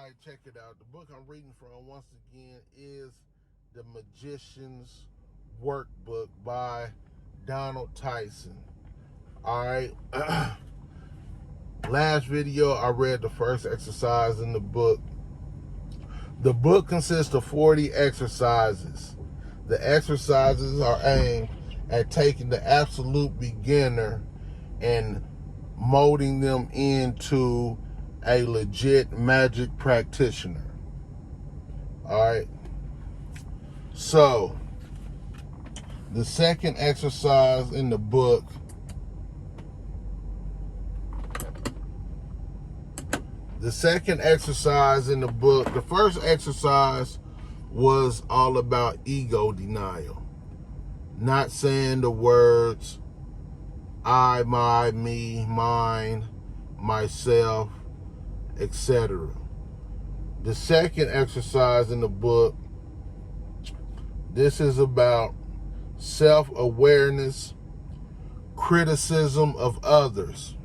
right, check it out. The book I'm reading from, once again, is The Magician's Workbook by Donald Tyson. All right. Last video, I read the first exercise in the book. The book consists of 40 exercises. The exercises are aimed at taking the absolute beginner and molding them into a legit magic practitioner. All right. So, the second exercise in the book the first exercise was all about ego denial. Not saying the words I, my, me, mine, myself, etc. The second exercise in the book, this is about self-awareness, criticism of others.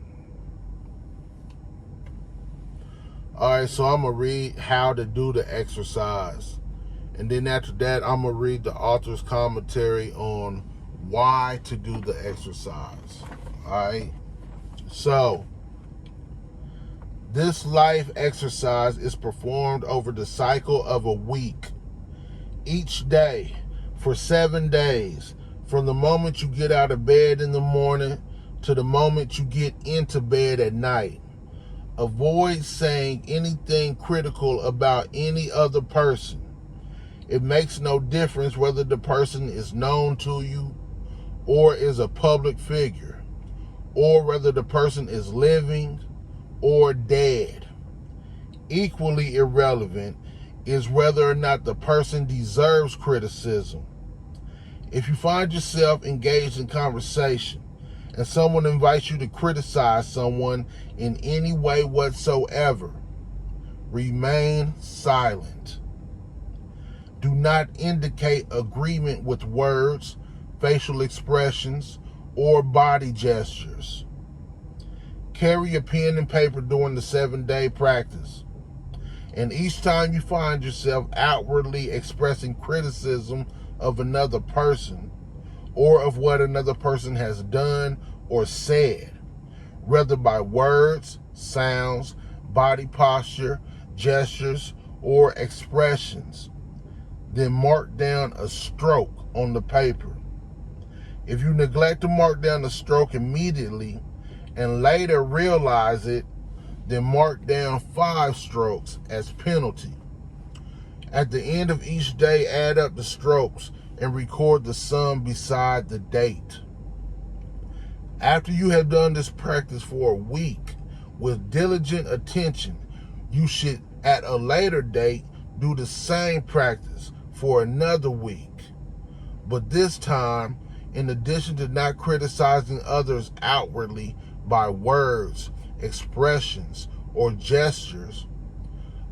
All right, so I'm going to read how to do the exercise. And then after that, I'm going to read the author's commentary on why to do the exercise. All right. So, this life exercise is performed over the cycle of a week. Each day for 7 days, from the moment you get out of bed in the morning to the moment you get into bed at night. Avoid saying anything critical about any other person. It makes no difference whether the person is known to you or is a public figure, or whether the person is living or dead. Equally irrelevant is whether or not the person deserves criticism. If you find yourself engaged in conversation and someone invites you to criticize someone in any way whatsoever, remain silent. Do not indicate agreement with words, facial expressions, or body gestures. Carry a pen and paper during the 7-day practice. And each time you find yourself outwardly expressing criticism of another person or of what another person has done or said, whether by words, sounds, body posture, gestures, or expressions, then mark down a stroke on the paper. If you neglect to mark down the stroke immediately and later realize it, then mark down 5 strokes as penalty. At the end of each day, add up the strokes and record the sum beside the date. After you have done this practice for a week with diligent attention, you should at a later date do the same practice for another week. But this time, in addition to not criticizing others outwardly by words, expressions, or gestures,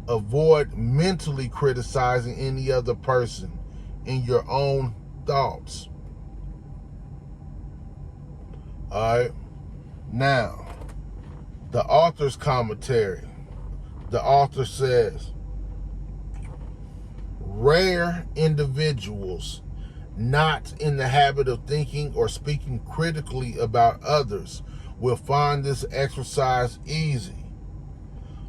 avoid mentally criticizing any other person in your own thoughts. All right. Now, the author's commentary. The author says, rare individuals not in the habit of thinking or speaking critically about others will find this exercise easy.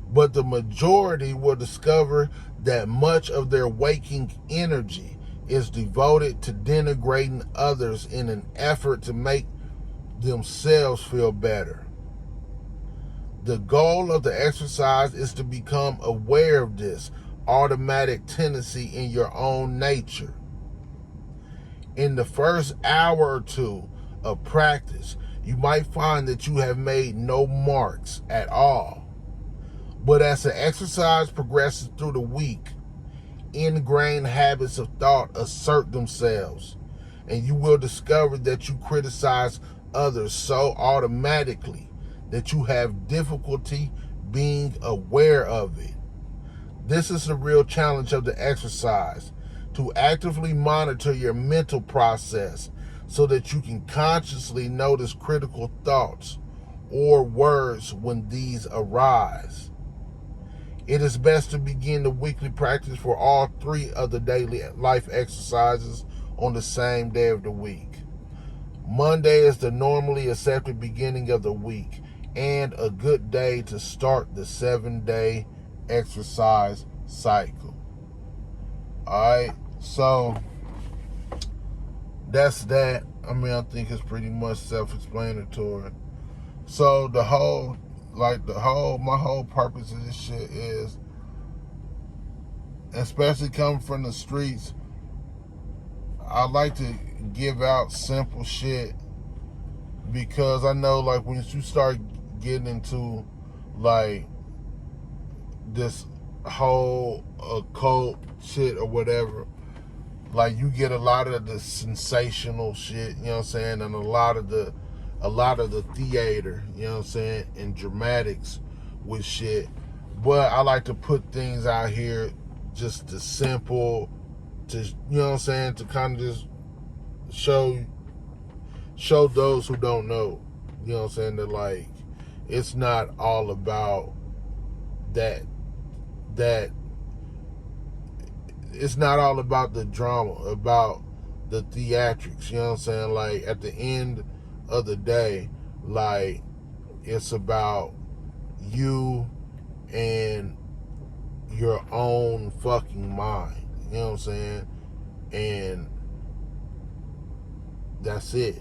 But the majority will discover that much of their waking energy is devoted to denigrating others in an effort to make themselves feel better. The goal of the exercise is to become aware of this automatic tendency in your own nature. In the first hour or two of practice, you might find that you have made no marks at all. But as the exercise progresses through the week, ingrained habits of thought assert themselves, and you will discover that you criticize others so automatically that you have difficulty being aware of it. This is the real challenge of the exercise, to actively monitor your mental process so that you can consciously notice critical thoughts or words when these arise. It is best to begin the weekly practice for all 3 of the daily life exercises on the same day of the week. Monday is the normally accepted beginning of the week and a good day to start the 7-day exercise cycle. Alright, so that's that. I mean, I think it's pretty much self-explanatory. So my whole purpose of this shit is, especially coming from the streets, I like to give out simple shit, because I know, like, when you start getting into, like, this whole occult shit or whatever, like, you get a lot of the sensational shit, you know what I'm saying, and a lot of the theater, you know what I'm saying, and dramatics with shit. But I like to put things out here just to simple, to, you know what I'm saying, to kind of just show those who don't know, you know what I'm saying, that, like, it's not all about that it's not all about the drama, about the theatrics, you know what I'm saying? Like, at the end of the day, like, it's about you and your own fucking mind, you know what I'm saying? And that's it.